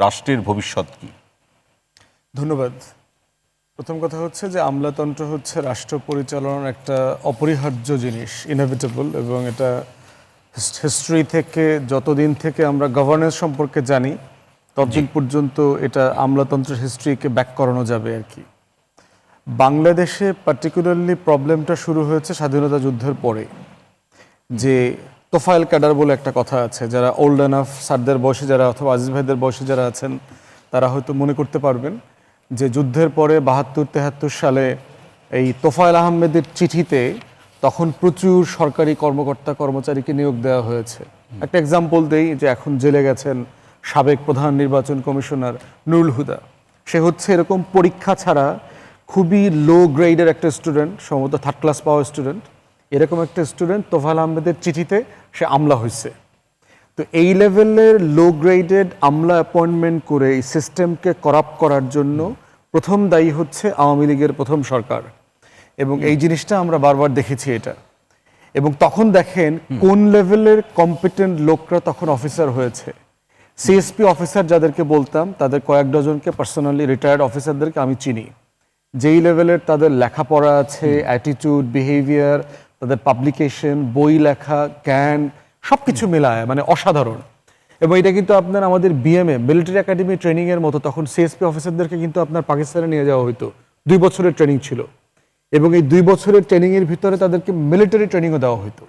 রাষ্ট্রের ভবিষ্যৎ কি? ধন্যবাদ। প্রথম কথা হচ্ছে যে আমলাতন্ত্র হচ্ছে রাষ্ট্র পরিচালনার একটা অপরিহার্য জিনিস, ইনএভিটেবল, এবং এটা হিস্ট্রি থেকে যতদিন থেকে আমরা গভর্নেন্স সম্পর্কে জানি ততদিন পর্যন্ত এটা আমলাতন্ত্রের হিস্ট্রিকে ব্যাক করানো যাবে আর কি। বাংলাদেশে পার্টিকুলারলি প্রবলেমটা শুরু হয়েছে স্বাধীনতা যুদ্ধের পরে, যে তোফায়েল ক্যাডার বলে একটা কথা আছে, যারা ওল্ড এনাফ, স্যারদের বয়সে যারা অথবা আজিজ ভাইদের বয়সে যারা আছেন তারা হয়তো মনে করতে পারবেন যে যুদ্ধের পরে 72-73 সালে এই তোফায়েল আহমেদের চিঠিতে তখন প্রচুর সরকারি কর্মকর্তা কর্মচারীকে নিয়োগ দেওয়া হয়েছে। একটা এক্সাম্পল দেই, যে এখন জেলে গেছেন সাবেক প্রধান নির্বাচন কমিশনার নুরুল হুদা। সে হচ্ছে এরকম পরীক্ষা ছাড়া খুবই লো গ্রেডের একটা স্টুডেন্ট, সম্ভবত 3rd ক্লাস পাওয়া স্টুডেন্ট। এরকম একটা স্টুডেন্ট তোফায়েল আহমেদের চিঠিতে সে আমলা হয়েছে। তো এই লেভেলের লো গ্রেডেড আমলা অ্যাপয়েন্টমেন্ট করে এই সিস্টেমকে করাপ্ট করার জন্য প্রথম দায়ী হচ্ছে আওয়ামী লীগের প্রথম সরকার, এবং এই জিনিসটা আমরা বারবার দেখেছি এটা। এবং তখন দেখেন কোন লেভেলের কম্পিটেন্ট লোকরা তখন অফিসার হয়েছে। সিএসপি অফিসার যাদেরকে বলতাম তাদের কয়েক ডজনকে পার্সোনালি রিটায়ার্ড অফিসারদেরকে আমি চিনি, যেই লেভেলের তাদের লেখাপড়া আছে, অ্যাটিটিউড, বিহেভিয়ার, তাদের পাবলিকেশন, বই লেখা, জ্ঞান, সব কিছু মেলায় মানে অসাধারণ। এবং এটা কিন্তু আপনার আমাদের বিএমএ মিলিটারি একাডেমি ট্রেনিংয়ের মতো, তখন সিএসপি অফিসারদেরকে কিন্তু আপনার পাকিস্তানে নিয়ে যাওয়া হতো। 2 বছরের ট্রেনিং ছিল, এবং এই 2 বছরের ট্রেনিংয়ের ভিতরে তাদেরকে মিলিটারি ট্রেনিংও দেওয়া হতো।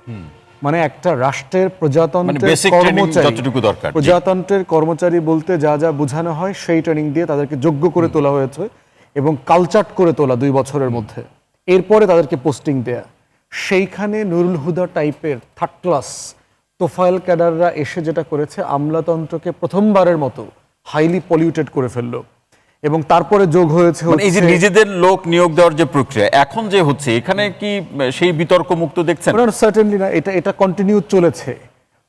মানে একটা রাষ্ট্রের প্রজাতন্ত্রের কর্মচারী বলতে যা যা বোঝানো হয় সেই ট্রেনিং দিয়ে তাদেরকে যোগ্য করে তোলা হয়েছে এবং কালচার্ট করে তোলা 2 বছরের মধ্যে। এরপরে তাদেরকে পোস্টিং দেয়া। সেইখানে নুরুল হুদা টাইপের 3rd ক্লাস তোফায়েল ক্যাডাররা এসে যেটা করেছে, আমলাতন্ত্রকে প্রথমবারের মতো হাইলি পলিউটেড করে ফেললো। এবং তারপরে যোগ হয়েছে এই যে নিজেদের লোক নিয়োগ দেওয়ার যে প্রক্রিয়া এখন যে হচ্ছে, এখানে কি সেই বিতর্ক মুক্ত দেখছেন? সার্টেনলি না, এটা কন্টিনিউ চলেছে।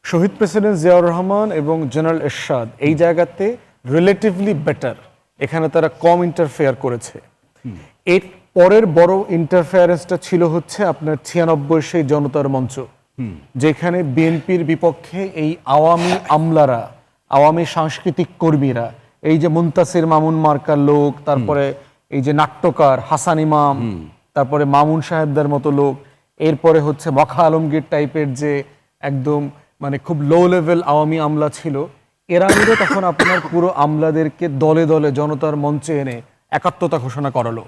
শহীদ প্রেসিডেন্ট জিয়াউর রহমান এবং জেনারেল এরশাদ এই জায়গাতে রিলেটিভলি বেটার, এখানে তারা কম ইন্টারফেয়ার করেছে। এর পরের বড় ইন্টারফেয়ারেন্সটা ছিল হচ্ছে আপনার 96 সেই জনতার মঞ্চ, যেখানে বিএনপির বিপক্ষে এই আওয়ামী আমলারা, আওয়ামী সাংস্কৃতিক কর্মীরা, এই যে মুনতাসির মামুন মার্কার লোক, তারপরে এই যে নাট্যকার হাসান ইমাম, তারপরে মামুন সাহেবদের মতো লোক, এরপরে হচ্ছে মখা আলমগীর টাইপের যে একদম মানে খুব লো লেভেল আওয়ামী আমলা ছিল, এরা মিলে তখন আপনার পুরো আমলাদেরকে দলে দলে জনতার মঞ্চে এনে একাত্মতা ঘোষণা করালো।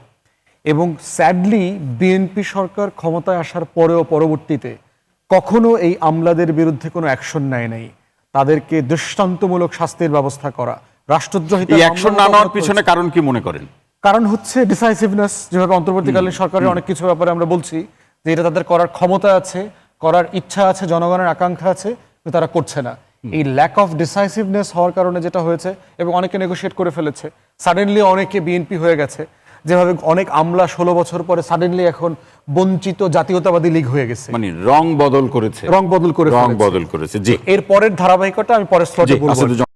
এবং স্যাডলি বিএনপি সরকার ক্ষমতায় আসার পরেও পরবর্তীতে কখনো এই আমলাদের বিরুদ্ধে কোনো অ্যাকশন নেয় নাই। তাদেরকে দৃষ্টান্তমূলক শাস্তির ব্যবস্থা করা, রাষ্ট্রদ্রোহিতা অ্যাকশন না নেওয়ার পিছনে কারণ কি মনে করেন? কারণ হচ্ছে ডিসাইসিভনেস। যেভাবে অন্তর্বর্তীকালীন সরকারের অনেক কিছু ব্যাপারে আমরা বলছি যে এটা তাদের করার ক্ষমতা আছে, করার ইচ্ছা আছে, জনগণের আকাঙ্ক্ষা আছে, কিন্তু তারা করছে না। এই ল্যাক অফ ডিসাইসিভনেস হওয়ার কারণে যেটা হয়েছে, এবং অনেকে নেগোশিয়েট করে ফেলেছে, সাডেনলি অনেকে বিএনপি হয়ে গেছে। যেভাবে অনেক আমলা 16 বছর পরে সাডেনলি এখন বঞ্চিত জাতীয়তাবাদী লীগ হয়ে গেছে, মানে রং বদল করেছে। রং বদল করেছে। জি, এর পরের ধারাবাহিকতা আমি পরের স্লটে বলবো।